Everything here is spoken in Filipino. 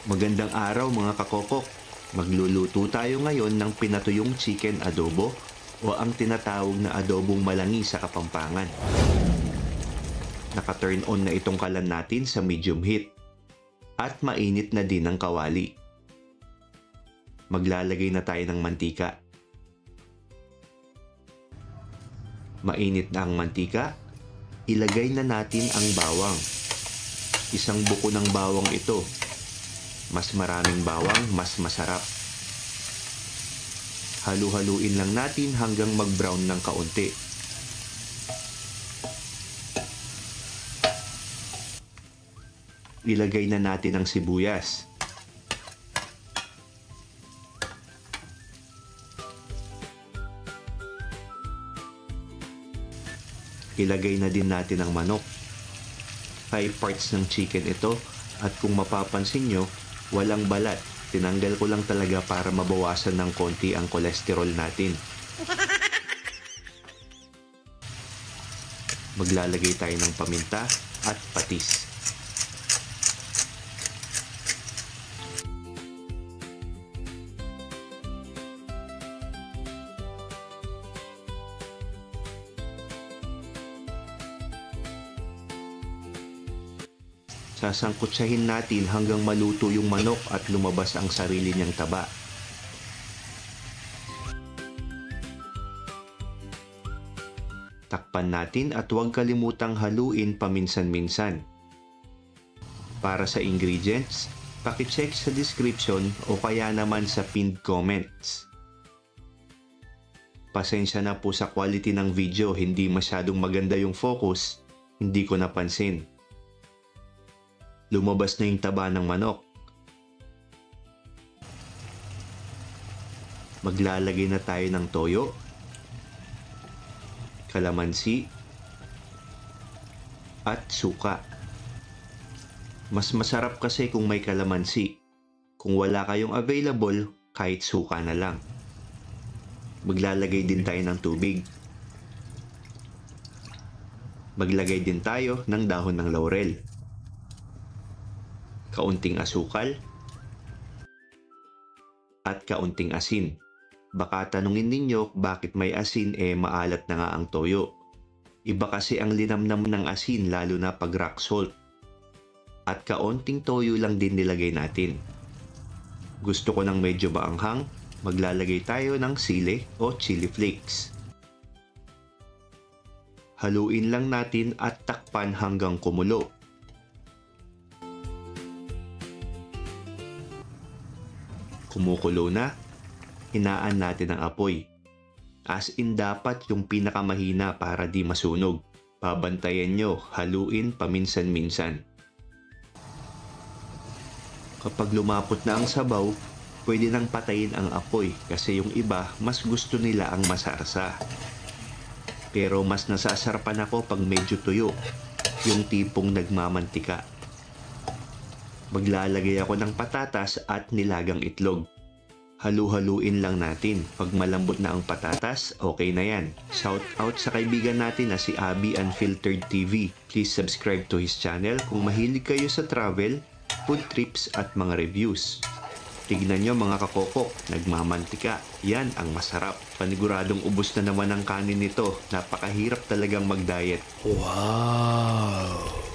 Magandang araw mga kakokok. Magluluto tayo ngayon ng pinatuyong chicken adobo o ang tinatawag na adobong malangi sa Kapampangan. Naka-turn on na itong kalan natin sa medium heat at mainit na din ang kawali. Maglalagay na tayo ng mantika. Mainit na ang mantika, ilagay na natin ang bawang. Isang buko ng bawang ito. Mas maraming bawang, mas masarap. Halu-haluin lang natin hanggang mag-brown ng kaunti. Ilagay na natin ang sibuyas. Ilagay na din natin ang manok. 5 parts ng chicken ito at kung mapapansin nyo, walang balat. Tinanggal ko lang talaga para mabawasan ng konti ang kolesterol natin. Maglalagay tayo ng paminta at patis. Sasangkutsahin natin hanggang maluto yung manok at lumabas ang sarili niyang taba. Takpan natin at huwag kalimutang haluin paminsan-minsan. Para sa ingredients, pakicheck sa description o kaya naman sa pinned comments. Pasensya na po sa quality ng video, hindi masyadong maganda yung focus, hindi ko napansin. Lumabas na yung taba ng manok. Maglalagay na tayo ng toyo, kalamansi, at suka. Mas masarap kasi kung may kalamansi. Kung wala kayong available, kahit suka na lang. Maglalagay din tayo ng tubig. Maglagay din tayo ng dahon ng laurel. Kaunting asukal at kaunting asin. Baka tanungin ninyo bakit may asin maalat na nga ang toyo. Iba kasi ang linamnam ng asin lalo na pag rock salt. At kaunting toyo lang din nilagay natin. Gusto ko ng medyo maanghang, maglalagay tayo ng sili o chili flakes. Haluin lang natin at takpan hanggang kumulo. Kumukulo na, hinaan natin ang apoy. As in dapat yung pinakamahina para di masunog. Pabantayan nyo, haluin paminsan-minsan. Kapag lumapot na ang sabaw, pwede nang patayin ang apoy kasi yung iba mas gusto nila ang masarsa. Pero mas nasasarapan ako pag medyo tuyo, yung tipong nagmamantika. Maglalagay ako ng patatas at nilagang itlog. Halu-haluin lang natin. Pag malambot na ang patatas, okay na yan. Shout out sa kaibigan natin na si Abby Unfiltered TV. Please subscribe to his channel kung mahilig kayo sa travel, food trips at mga reviews. Tignan nyo mga kakokok, nagmamantika. Yan ang masarap. Paniguradong ubos na naman ang kanin nito. Napakahirap talagang mag-diet. Wow!